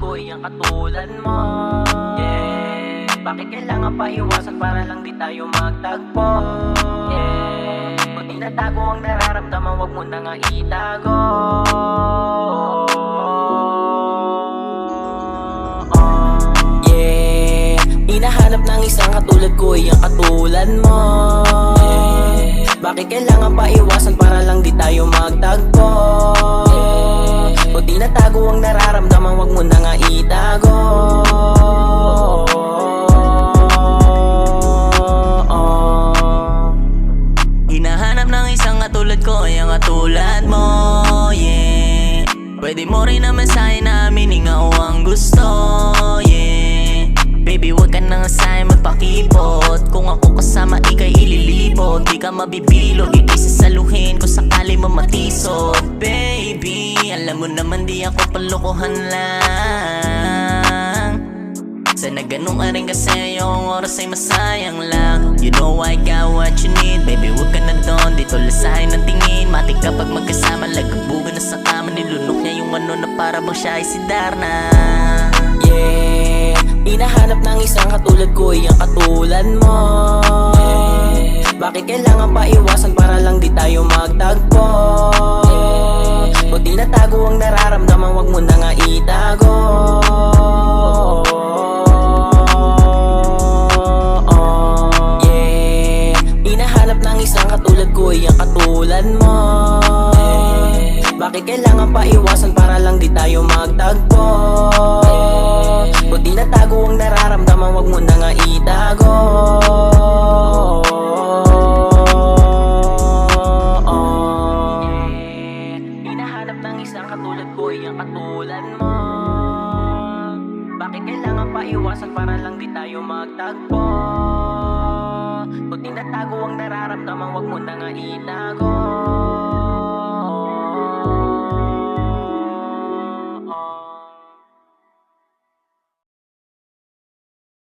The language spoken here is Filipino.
ko ay ang katulad mo. Yeah, bakit kailangan pa iwasan para lang di tayo magtagpo? Yeah, kung di natago ang nararamdaman, wag mo na nga itago. Yeah, hinahanap ng isang katulad ko ay ang katulad mo. Yeah, bakit kailangan pa iwasan para lang di tayo magtagpo? Yeah, kung di natago ang nararamdaman, wag mo na nga itago. Hinahanap ng isang katulad ko ay ang katulad mo, yeah. Pwede mo rin naman sa'kin na aminin nga o ang gusto, yeah. Baby, wag ka na nga sa'kin magpakipot. Kung ako kasama, ika'y ililibot. Di ka mabibilo, ikisasaluhin kung sakali mo matisot. Baby, alam mo naman di ako palokohan lang. Sana ganun ka rin kasi yung oras ay masayang lang. You know I got what you need, baby wag ka na doon. Dito lasahin ng tingin, matik kapag magkasama. Lagbugan na sa kama, nilunok niya yung ano na para bang siya ay si Darna. Yeah, hinahanap ng isang katulad ko ay ang katulad mo. Yeah, bakit kailangan pa iwasan para lang di tayo magtagpo? Yeah, kung di natago ang nararamdaman, wag mo na nga itago. Yeah, hinahanap ng isang katulad ko ay ang katulad mo. Yeah, bakit kailangan pa iwasan para lang di tayo magtagpo? Kung di natago ang nararamdaman, wag mo na nga itago. Hinahanap ng isang katulad ko ay ang katulad mo. Bakit kailangan pa iwasan para lang di tayo magtagpo? Kung di natago ang nararamdaman, wag mo na nga itago.